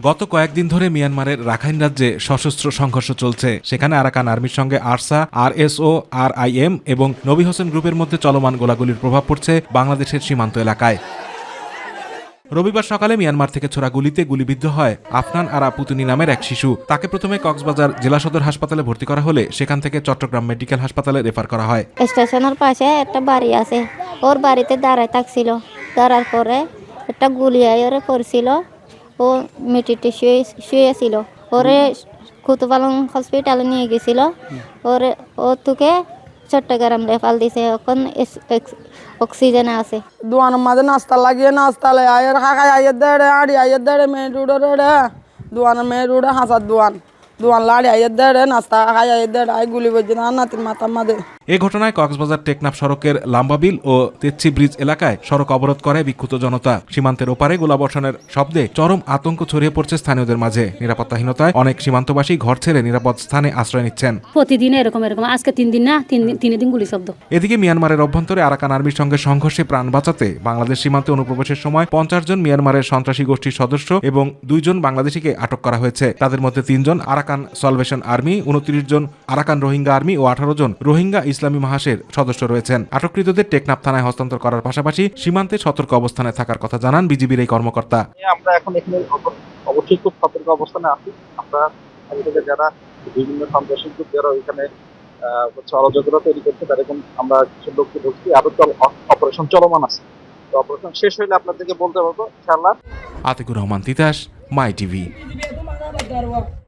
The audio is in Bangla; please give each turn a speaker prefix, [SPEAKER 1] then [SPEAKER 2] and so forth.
[SPEAKER 1] গত কয়েকদিন ধরে মিয়ানমারের রাখাইন রাজ্যে সশস্ত্র সংঘর্ষ চলছে। সেখানে আরাকান আর্মির সঙ্গে আরসা, আরএসও, আরআইএম এবং নবী হোসেন গ্রুপের মধ্যে চলমান গোলাগুলির প্রভাব পড়ছে বাংলাদেশের সীমান্ত এলাকায়। রবিবার সকালে মিয়ানমার থেকে ছোড়া গুলিতে গুলিবিদ্ধ হয় আফনান আরা পুতুনি নামের এক শিশু। তাকে প্রথমে কক্সবাজার জেলা সদর হাসপাতালে ভর্তি করা হলে সেখান থেকে চট্টগ্রাম মেডিকেল হাসপাতালে রেফার করা হয়।
[SPEAKER 2] স্টেশনের পাশে একটা বাড়ি আছে, ওর বাড়িতে দাঁড়ায় থাকছিল। দাঁড়ার পরে একটা গুলি ওরে পড়ছিল, ও মিটিতে শুয়েছিল। ওরে কুতুপালং হসপিটালে নিয়ে গেছিল। ওরে ও তোকে চট্টগ্রাম রেফার দিছে, এখন অক্সিজেনে আছে।
[SPEAKER 3] দুয়ান মাঝে নাস্তা লাগিয়ে নাস্তালে আয়ের খাকাই আয়ের দেড়ে আড়ি আয়ের দেড়ে মেয়ে রুডে রেড়ে দুয়ান মেয়ে রুডে হাসার দুয়ান লাড়ি আয়ের দেড়ে নাস্তা খাই আয়ের দেড়ে আয় গুলি বলছে না নাতির মাথার মাঝে।
[SPEAKER 1] এ ঘটনায় কক্সবাজার টেকনাফ সড়কের লাম্বাবিল ও তেচ্ছি ব্রিজ এলাকায় সড়ক অবরোধ করে বিক্ষুব্ধ জনতা। সীমান্তের ওপারে গোলাবর্ষণের শব্দে চরম আতঙ্ক ছড়িয়ে পড়ছে স্থানীয়দের মাঝে। নিরাপত্তাহীনতায় অনেক সীমান্তবাসী ঘর ছেড়ে নিরাপদ স্থানে আশ্রয় নিচ্ছেন।
[SPEAKER 4] প্রতিদিন এরকম আজকে 3 দিন না, তিন দিন গুলি শব্দ।
[SPEAKER 1] এদিকে মিয়ানমারের অভ্যন্তরে আরাকান আর্মির সঙ্গে সংঘর্ষে প্রাণ বাঁচাতে বাংলাদেশ সীমান্তে অনুপ্রবেশের সময় 50 জন মিয়ানমারের সন্ত্রাসী গোষ্ঠীর সদস্য এবং 2 জন বাংলাদেশিকে আটক করা হয়েছে। তাদের মধ্যে 3 জন আরাকান সলভেশন আর্মি, 29 জন আরাকান রোহিঙ্গা আর্মি ও 18 জন রোহিঙ্গা ইসলামী মহাসের সদস্য রয়েছেন। আটককৃতদের টেকনাফ থানায় হস্তান্তর করার পাশাপাশি সীমান্তে সতর্ক অবস্থানে থাকার কথা জানান বিজিবির এই কর্মকর্তা।
[SPEAKER 5] আমরা এখন এখানে অবশ্যই খুব সতর্ক অবস্থানে আছি। আমরা আগে থেকে যারা বিভিন্ন সন্ত্রাসী গ্রুপ যারা ওইখানে অরাজকতা তৈরি করছে তাদের আমরা কিছু লোককে ধরছি, আরো অপারেশন চলমান আছে। তো অপারেশন শেষ হইলে আপনাদেরকে বলতে পারবো ইনশাআল্লাহ।
[SPEAKER 1] আতিকুর রহমান তিতাস, মাই টিভি।